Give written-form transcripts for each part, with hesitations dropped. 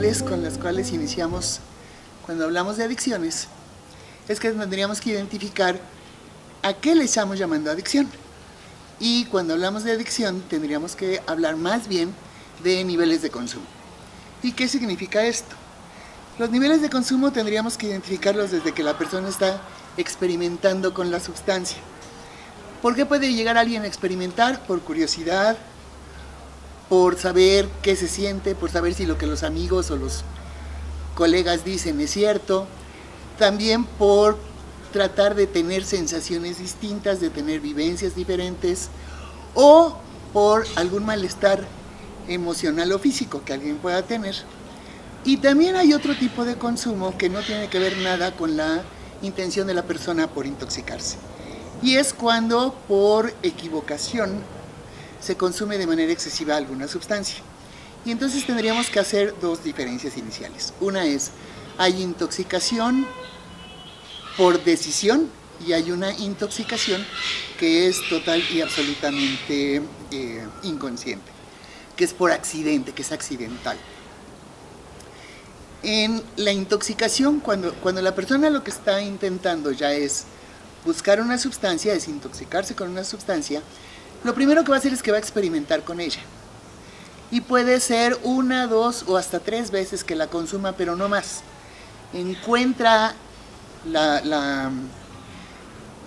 principales con las cuales iniciamos cuando hablamos de adicciones es que tendríamos que identificar a qué le estamos llamando adicción. Y cuando hablamos de adicción tendríamos que hablar más bien de niveles de consumo. ¿Y qué significa esto? Los niveles de consumo tendríamos que identificarlos desde que la persona está experimentando con la sustancia. ¿Por qué puede llegar alguien a experimentar? Por curiosidad, por saber qué se siente, por saber si lo que los amigos o los colegas dicen es cierto, también por tratar de tener sensaciones distintas, de tener vivencias diferentes, o por algún malestar emocional o físico que alguien pueda tener. Y también hay otro tipo de consumo que no tiene que ver nada con la intención de la persona por intoxicarse. Y es cuando por equivocación se consume de manera excesiva alguna sustancia. Y entonces tendríamos que hacer dos diferencias iniciales. Una es, hay intoxicación por decisión y hay una intoxicación que es total y absolutamente inconsciente, que es por accidente, que es accidental. En la intoxicación, cuando la persona lo que está intentando ya es buscar una sustancia, es intoxicarse con una sustancia, lo primero que va a hacer es que va a experimentar con ella. Y puede ser 1, 2 o hasta 3 veces que la consuma, pero no más. Encuentra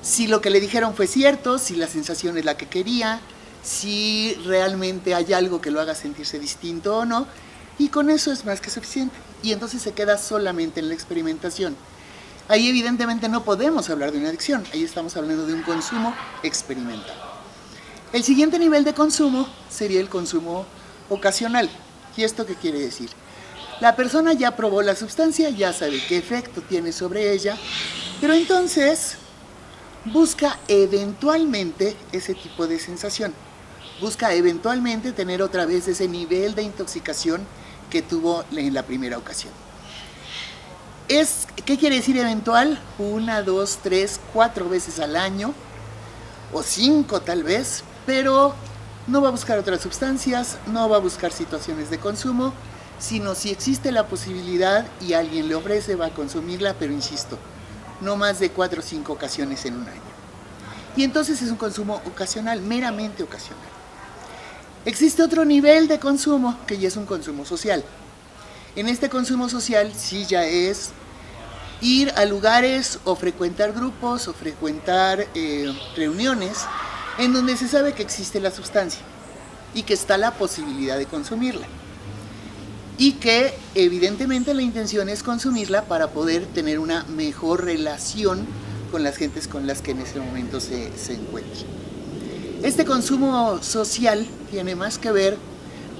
si lo que le dijeron fue cierto, si la sensación es la que quería, si realmente hay algo que lo haga sentirse distinto o no, y con eso es más que suficiente. Y entonces se queda solamente en la experimentación. Ahí evidentemente no podemos hablar de una adicción, ahí estamos hablando de un consumo experimental. El siguiente nivel de consumo sería el consumo ocasional. ¿Y esto qué quiere decir? La persona ya probó la sustancia, ya sabe qué efecto tiene sobre ella, pero entonces busca eventualmente ese tipo de sensación. Busca eventualmente tener otra vez ese nivel de intoxicación que tuvo en la primera ocasión. ¿Qué quiere decir eventual? 1, 2, 3, 4 veces al año, o 5 tal vez, pero no va a buscar otras sustancias, no va a buscar situaciones de consumo, sino si existe la posibilidad y alguien le ofrece, va a consumirla, pero insisto, no más de 4 o 5 ocasiones en un año. Y entonces es un consumo ocasional, meramente ocasional. Existe otro nivel de consumo que ya es un consumo social. En este consumo social sí ya es ir a lugares o frecuentar grupos o frecuentar reuniones en donde se sabe que existe la sustancia y que está la posibilidad de consumirla. Y que evidentemente la intención es consumirla para poder tener una mejor relación con las gentes con las que en ese momento se encuentran. Este consumo social tiene más que ver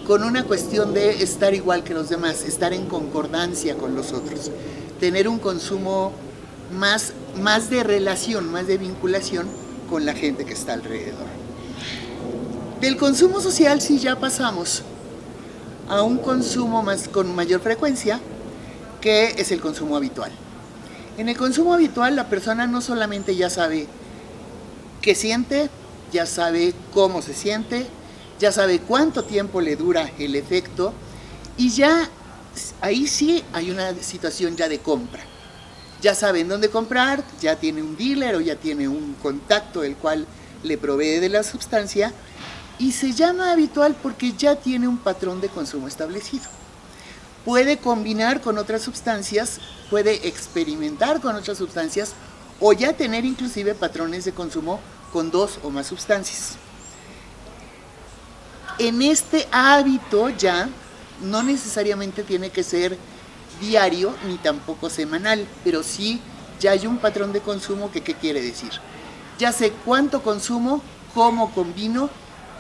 con una cuestión de estar igual que los demás, estar en concordancia con los otros, tener un consumo más de relación, más de vinculación con la gente que está alrededor. Del consumo social sí ya pasamos a un consumo con mayor frecuencia, que es el consumo habitual. En el consumo habitual la persona no solamente ya sabe qué siente, ya sabe cómo se siente, ya sabe cuánto tiempo le dura el efecto, y ya ahí sí hay una situación ya de compra. Ya sabe en dónde comprar, ya tiene un dealer o ya tiene un contacto el cual le provee de la sustancia, y se llama habitual porque ya tiene un patrón de consumo establecido. Puede combinar con otras sustancias, puede experimentar con otras sustancias o ya tener inclusive patrones de consumo con 2 o más sustancias. En este hábito ya no necesariamente tiene que ser diario ni tampoco semanal, pero sí ya hay un patrón de consumo que ¿qué quiere decir? Ya sé cuánto consumo, cómo combino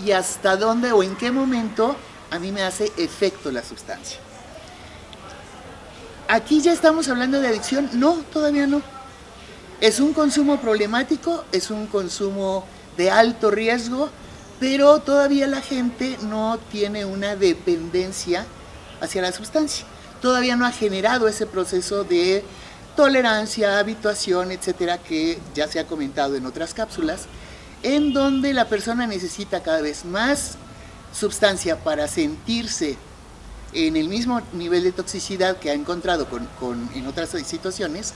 y hasta dónde o en qué momento a mí me hace efecto la sustancia. ¿Aquí ya estamos hablando de adicción? No, todavía no. Es un consumo problemático, es un consumo de alto riesgo, pero todavía la gente no tiene una dependencia hacia la sustancia. Todavía no ha generado ese proceso de tolerancia, habituación, etcétera, que ya se ha comentado en otras cápsulas, en donde la persona necesita cada vez más sustancia para sentirse en el mismo nivel de toxicidad que ha encontrado en otras situaciones,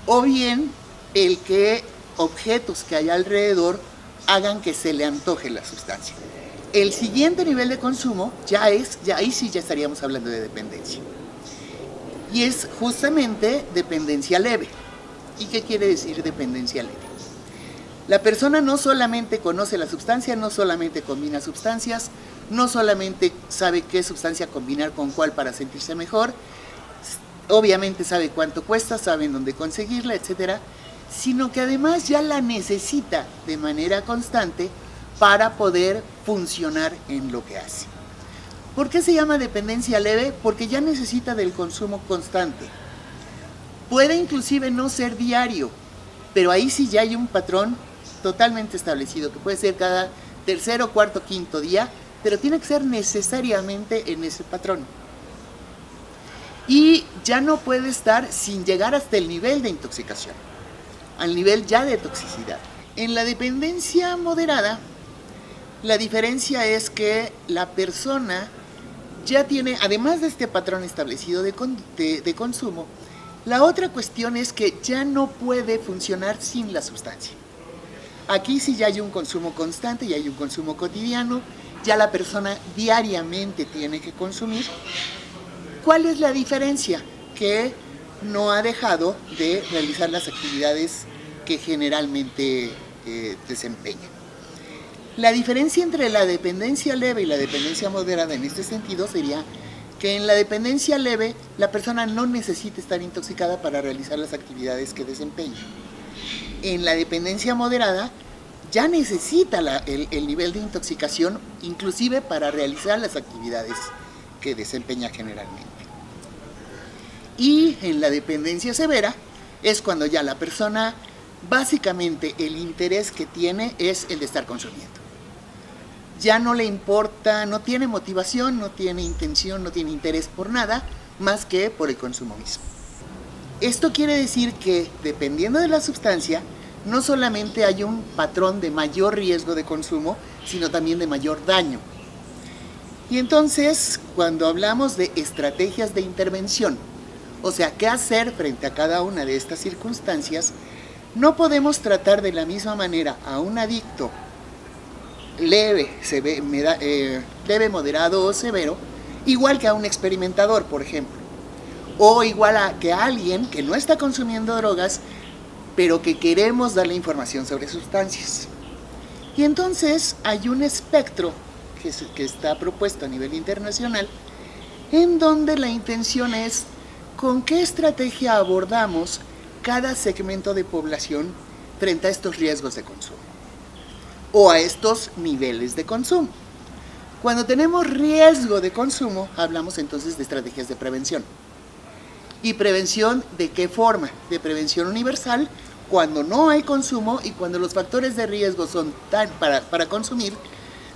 o bien el que objetos que hay alrededor hagan que se le antoje la sustancia. El siguiente nivel de consumo ahí sí ya estaríamos hablando de dependencia. Y es justamente dependencia leve. ¿Y qué quiere decir dependencia leve? La persona no solamente conoce la sustancia, no solamente combina sustancias, no solamente sabe qué sustancia combinar con cuál para sentirse mejor, obviamente sabe cuánto cuesta, sabe en dónde conseguirla, etcétera, sino que además ya la necesita de manera constante para poder funcionar en lo que hace. ¿Por qué se llama dependencia leve? Porque ya necesita del consumo constante. Puede inclusive no ser diario, pero ahí sí ya hay un patrón totalmente establecido, que puede ser cada tercero, cuarto, quinto día, pero tiene que ser necesariamente en ese patrón. Y ya no puede estar sin llegar hasta el nivel de intoxicación, al nivel ya de toxicidad. En la dependencia moderada, la diferencia es que la persona ya tiene, además de este patrón establecido de consumo, la otra cuestión es que ya no puede funcionar sin la sustancia. Aquí sí ya hay un consumo constante, ya hay un consumo cotidiano, ya la persona diariamente tiene que consumir. ¿Cuál es la diferencia? Que no ha dejado de realizar las actividades que generalmente desempeña. La diferencia entre la dependencia leve y la dependencia moderada en este sentido sería que en la dependencia leve la persona no necesita estar intoxicada para realizar las actividades que desempeña. En la dependencia moderada ya necesita el nivel de intoxicación inclusive para realizar las actividades que desempeña generalmente. Y en la dependencia severa es cuando ya la persona básicamente el interés que tiene es el de estar consumiendo. Ya no le importa, no tiene motivación, no tiene intención, no tiene interés por nada más que por el consumo mismo. Esto quiere decir que dependiendo de la sustancia, no solamente hay un patrón de mayor riesgo de consumo, sino también de mayor daño. Y entonces, cuando hablamos de estrategias de intervención, o sea, qué hacer frente a cada una de estas circunstancias, no podemos tratar de la misma manera a un adicto leve, moderado o severo, igual que a un experimentador, por ejemplo, o igual que a alguien que no está consumiendo drogas, pero que queremos darle información sobre sustancias. Y entonces hay un espectro que está propuesto a nivel internacional, en donde la intención es con qué estrategia abordamos cada segmento de población frente a estos riesgos de consumo o a estos niveles de consumo. Cuando tenemos riesgo de consumo, hablamos entonces de estrategias de prevención. ¿Y prevención de qué forma? De prevención universal, cuando no hay consumo y cuando los factores de riesgo son para consumir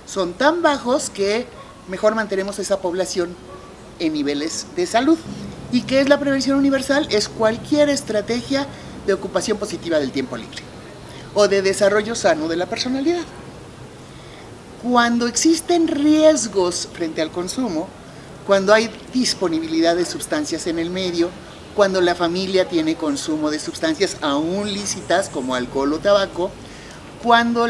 son tan bajos que mejor mantenemos esa población en niveles de salud. ¿Y qué es la prevención universal? Es cualquier estrategia de ocupación positiva del tiempo libre o de desarrollo sano de la personalidad. Cuando existen riesgos frente al consumo, cuando hay disponibilidad de sustancias en el medio, cuando la familia tiene consumo de sustancias aún lícitas como alcohol o tabaco, cuando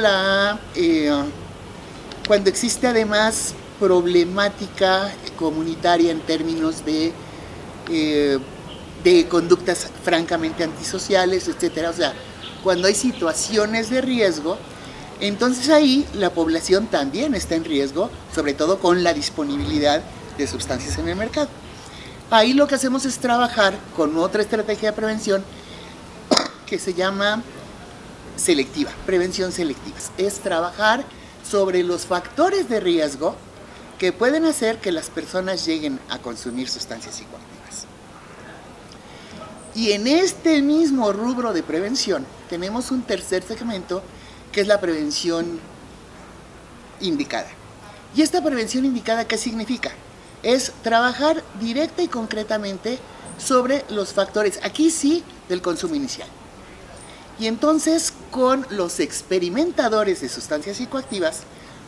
existe además problemática comunitaria en términos de conductas francamente antisociales, etcétera. O sea, cuando hay situaciones de riesgo, entonces ahí la población también está en riesgo, sobre todo con la disponibilidad de sustancias en el mercado. Ahí lo que hacemos es trabajar con otra estrategia de prevención que se llama selectiva, prevención selectiva. Es trabajar sobre los factores de riesgo que pueden hacer que las personas lleguen a consumir sustancias psicoactivas. Y en este mismo rubro de prevención tenemos un tercer segmento que es la prevención indicada. ¿Y esta prevención indicada qué significa? Es trabajar directa y concretamente sobre los factores, aquí sí, del consumo inicial. Y entonces con los experimentadores de sustancias psicoactivas,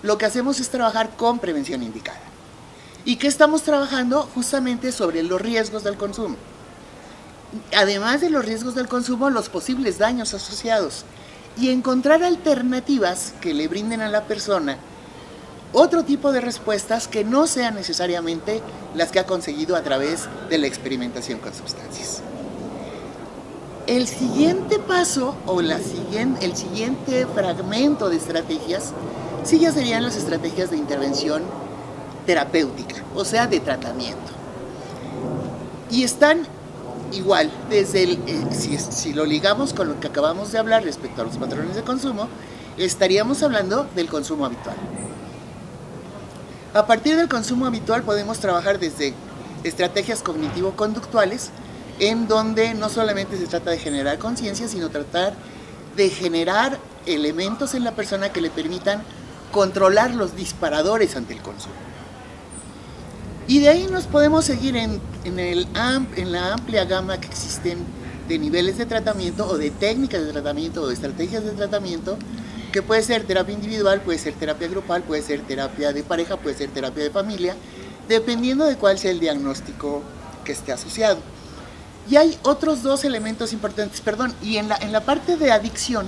lo que hacemos es trabajar con prevención indicada. y que estamos trabajando justamente sobre los riesgos del consumo. Además de los riesgos del consumo, los posibles daños asociados y encontrar alternativas que le brinden a la persona otro tipo de respuestas que no sean necesariamente las que ha conseguido a través de la experimentación con sustancias. El siguiente paso o el siguiente fragmento de estrategias sí ya serían las estrategias de intervención terapéutica, o sea, de tratamiento. Y están igual, desde si lo ligamos con lo que acabamos de hablar respecto a los patrones de consumo, estaríamos hablando del consumo habitual. A partir del consumo habitual podemos trabajar desde estrategias cognitivo-conductuales, en donde no solamente se trata de generar conciencia, sino tratar de generar elementos en la persona que le permitan controlar los disparadores ante el consumo. Y de ahí nos podemos seguir en la amplia gama que existen de niveles de tratamiento o de técnicas de tratamiento o de estrategias de tratamiento, que puede ser terapia individual, puede ser terapia grupal, puede ser terapia de pareja, puede ser terapia de familia, dependiendo de cuál sea el diagnóstico que esté asociado. Y hay otros dos elementos importantes, y en la parte de adicción,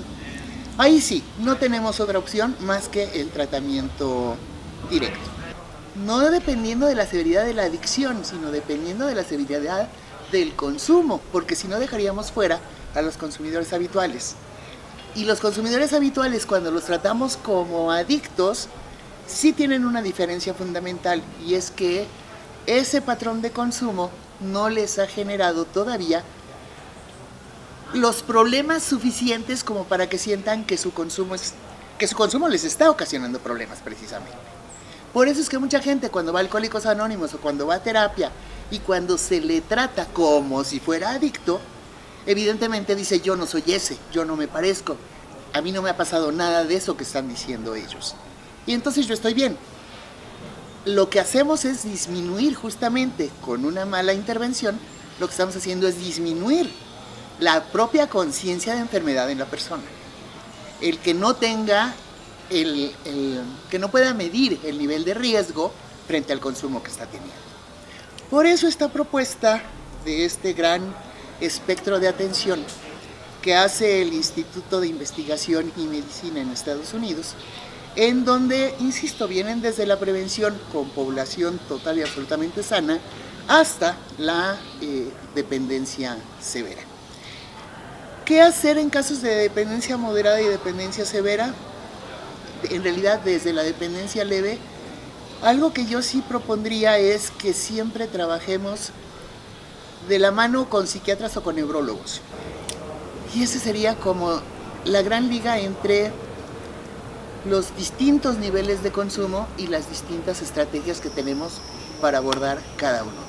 ahí sí, no tenemos otra opción más que el tratamiento directo. No dependiendo de la severidad de la adicción, sino dependiendo de la severidad del consumo, porque si no dejaríamos fuera a los consumidores habituales. Y los consumidores habituales, cuando los tratamos como adictos, sí tienen una diferencia fundamental, y es que ese patrón de consumo no les ha generado todavía los problemas suficientes como para que sientan que su consumo les está ocasionando problemas precisamente. Por eso es que mucha gente cuando va a Alcohólicos Anónimos o cuando va a terapia y cuando se le trata como si fuera adicto, evidentemente dice: yo no soy ese, yo no me parezco, a mí no me ha pasado nada de eso que están diciendo ellos. Y entonces yo estoy bien. Lo que hacemos es disminuir justamente con una mala intervención, lo que estamos haciendo es disminuir la propia conciencia de enfermedad en la persona. El que no tenga, que no pueda medir el nivel de riesgo frente al consumo que está teniendo. Por eso esta propuesta de este gran espectro de atención que hace el Instituto de Investigación y Medicina en Estados Unidos, en donde, insisto, vienen desde la prevención con población total y absolutamente sana hasta la dependencia severa. ¿Qué hacer en casos de dependencia moderada y dependencia severa? En realidad, desde la dependencia leve, algo que yo sí propondría es que siempre trabajemos de la mano con psiquiatras o con neurólogos. Y ese sería como la gran liga entre los distintos niveles de consumo y las distintas estrategias que tenemos para abordar cada uno.